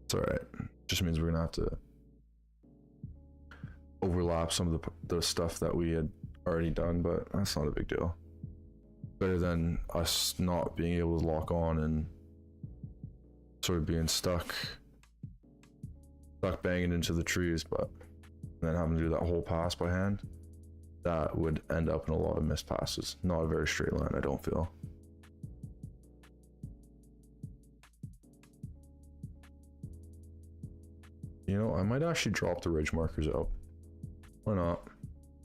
A: It's all right. Just means we're gonna have to overlap some of the stuff that we had already done, but that's not a big deal. Better than us not being able to lock on and sort of being stuck banging into the trees, but then having to do that whole pass by hand. That would end up in a lot of missed passes. Not a very straight line, I don't feel. You know, I might actually drop the ridge markers out. Why not?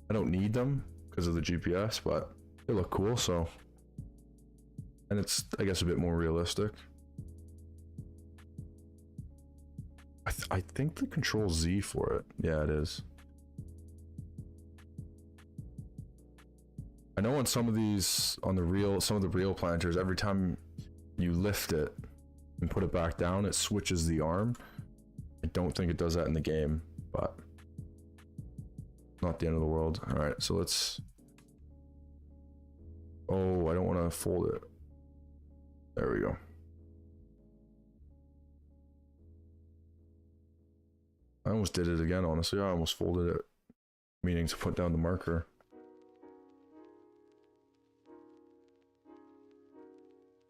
A: I don't need them because of the GPS, but they look cool, so. And it's, I guess, a bit more realistic. I think the Control Z for it. Yeah, it is. I know on some of these, on the real, some of the real planters, every time you lift it and put it back down, it switches the arm. I don't think it does that in the game, but not the end of the world. All right, so let's. Oh, I don't want to fold it. There we go. I almost did it again, honestly. I almost folded it, meaning to put down the marker.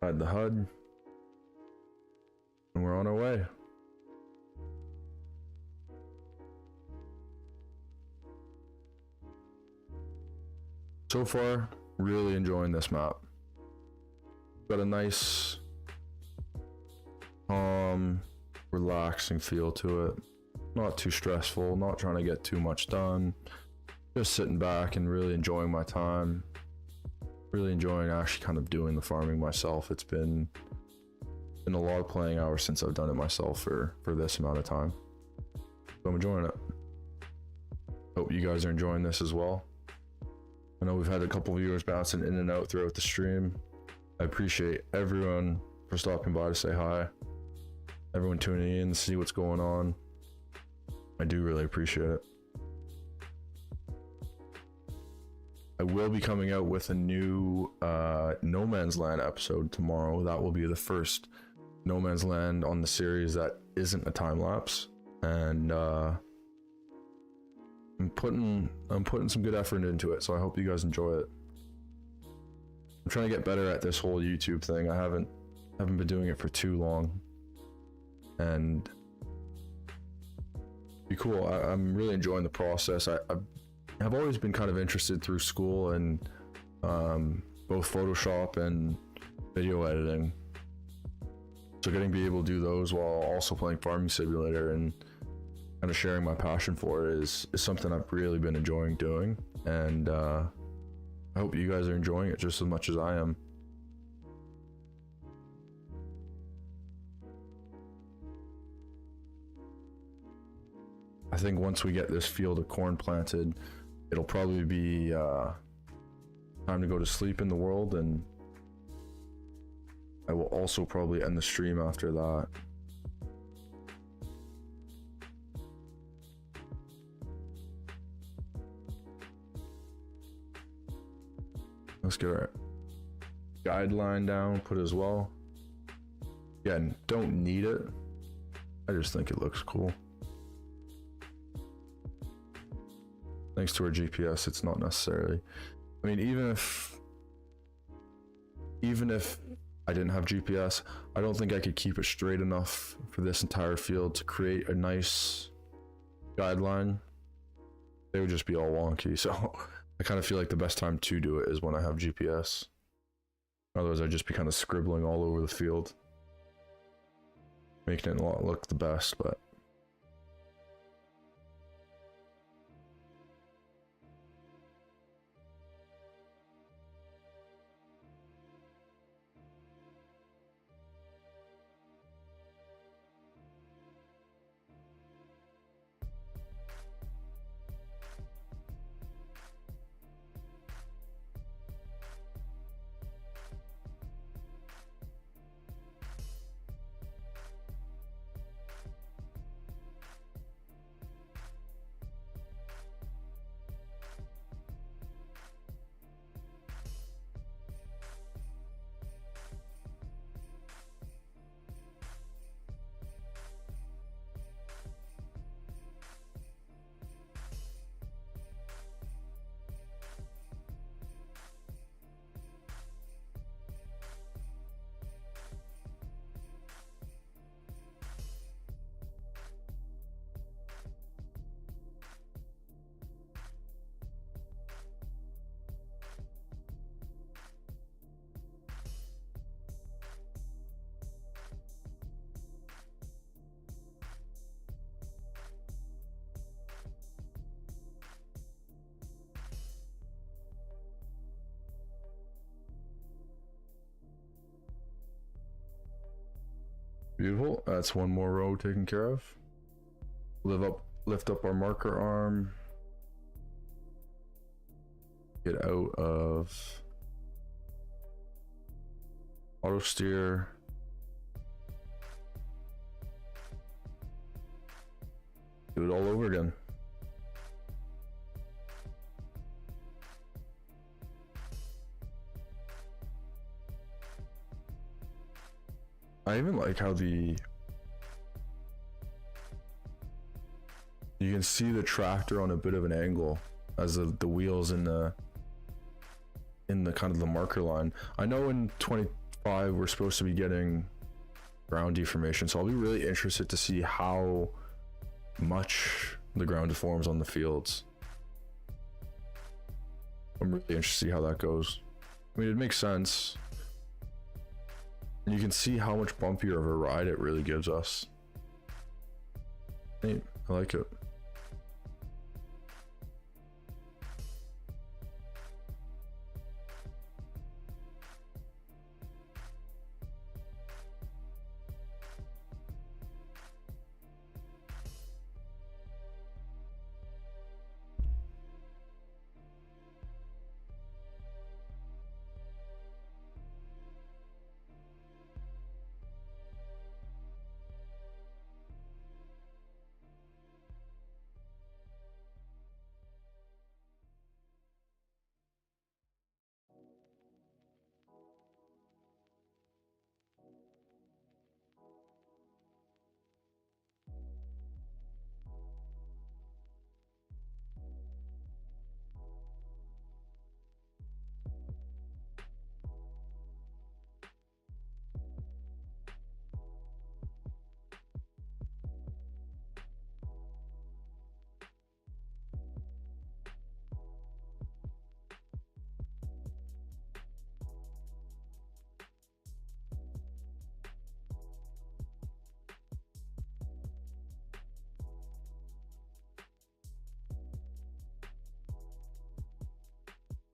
A: Hide the HUD. And we're on our way. So far, really enjoying this map. Got a nice, calm, relaxing feel to it. Not too stressful, not trying to get too much done. Just sitting back and really enjoying my time. Really enjoying actually kind of doing the farming myself. It's been a lot of playing hours since I've done it myself for this amount of time. So I'm enjoying it. Hope you guys are enjoying this as well. I know we've had a couple viewers bouncing in and out throughout the stream. I appreciate everyone for stopping by to say hi. Everyone tuning in to see what's going on. I do really appreciate it. I will be coming out with a new No Man's Land episode tomorrow. That will be the first No Man's Land on the series that isn't a time lapse, and I'm putting some good effort into it. So I hope you guys enjoy it. I'm trying to get better at this whole YouTube thing. I haven't been doing it for too long, and be cool. I'm really enjoying the process. I've always been kind of interested through school in both Photoshop and video editing. So getting to be able to do those while also playing Farming Simulator and kind of sharing my passion for it is something I've really been enjoying doing. And I hope you guys are enjoying it just as much as I am. I think once we get this field of corn planted, it'll probably be time to go to sleep in the world, and I will also probably end the stream after that. Let's get our guideline down, put it as well. Yeah, don't need it. I just think it looks cool. Thanks to our GPS, it's not necessarily. I mean, even if I didn't have GPS, I don't think I could keep it straight enough for this entire field to create a nice guideline. They would just be all wonky. So I kind of feel like the best time to do it is when I have GPS. Otherwise, I'd just be kind of scribbling all over the field. making it not look the best, but beautiful. That's one more row taken care of. Lift up our marker arm. Get out of auto steer. Do it all over again. I even like how you can see the tractor on a bit of an angle as the wheels in the kind of the marker line. I know in 25 we're supposed to be getting ground deformation, so I'll be really interested to see how much the ground deforms on the fields. I'm really interested to see how that goes. I mean, it makes sense. And you can see how much bumpier of a ride it really gives us. Neat. I like it.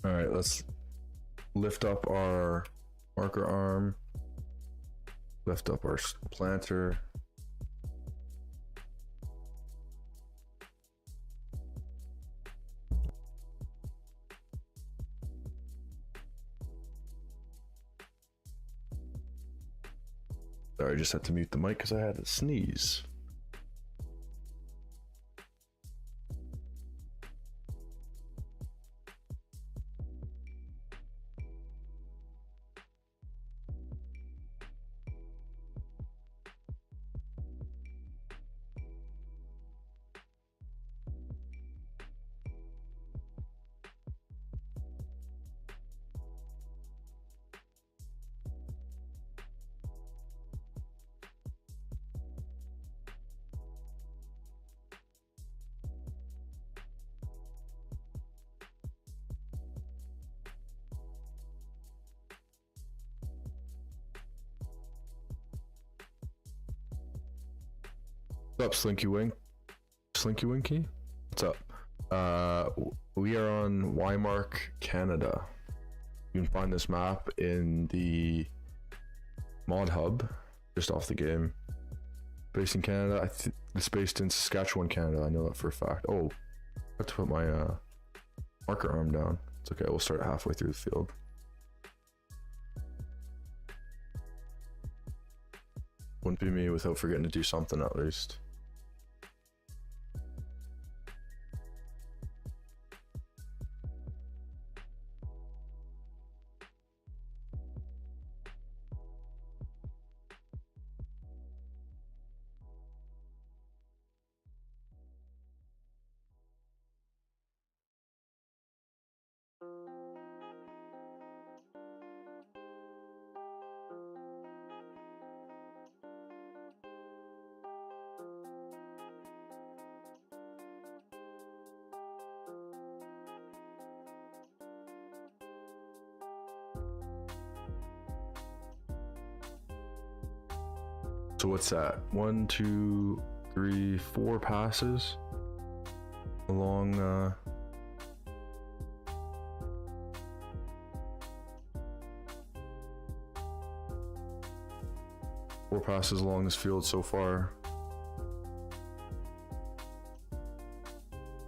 A: All right, let's lift up our marker arm, lift up our planter. Sorry, I just had to mute the mic because I had to sneeze. What's up, Slinky Wink? Slinky Winky? What's up? We are on Wymark, Canada. You can find this map in the mod hub, just off the game. Based in Canada. It's based in Saskatchewan, Canada. I know that for a fact. Oh, I have to put my marker arm down. It's okay, we'll start halfway through the field. Wouldn't be me without forgetting to do something at least. So what's that? 1, 2, 3, 4 passes along 4 passes along this field so far.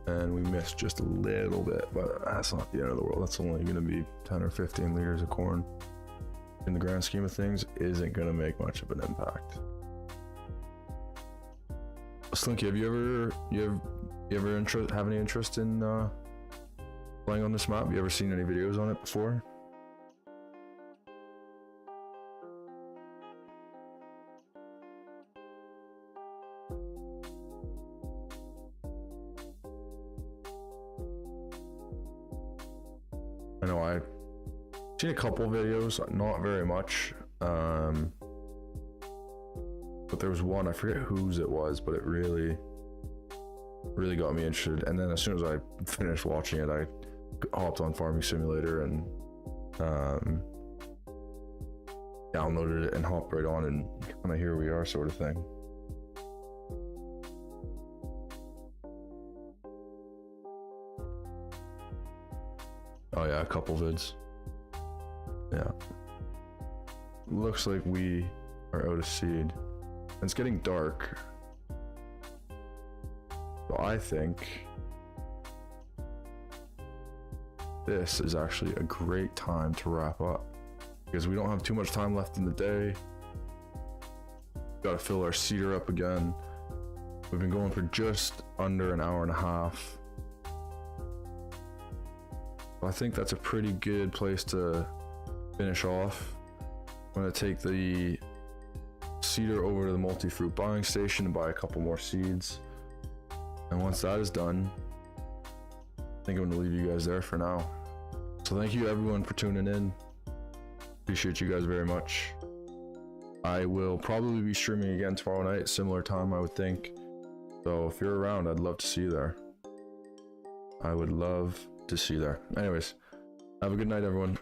A: And we missed just a little bit, but that's not the end of the world. That's only going to be 10 or 15 liters of corn. In the grand scheme of things, isn't going to make much of an impact. Slinky, have you ever have any interest in playing on this map? You ever seen any videos on it before? I know I've seen a couple videos, not very much. But there was one, I forget whose it was, but it really got me interested. And then as soon as I finished watching it, I hopped on Farming Simulator and downloaded it and hopped right on, and kind of here we are, sort of thing. Oh yeah, a couple vids. Yeah. Looks like we are out of seed. It's getting dark. So I think this is actually a great time to wrap up, because we don't have too much time left in the day. Got to fill our seeder up again. We've been going for just under an hour and a half. I think that's a pretty good place to finish off. I'm gonna take the seeder over to the multi-fruit buying station and buy a couple more seeds. And once that is done, I think I'm gonna leave you guys there for now. So thank you everyone for tuning in. Appreciate you guys very much. I will probably be streaming again tomorrow night, similar time I would think. So if you're around, I'd love to see you there. I would love to see you there. Anyways, have a good night everyone.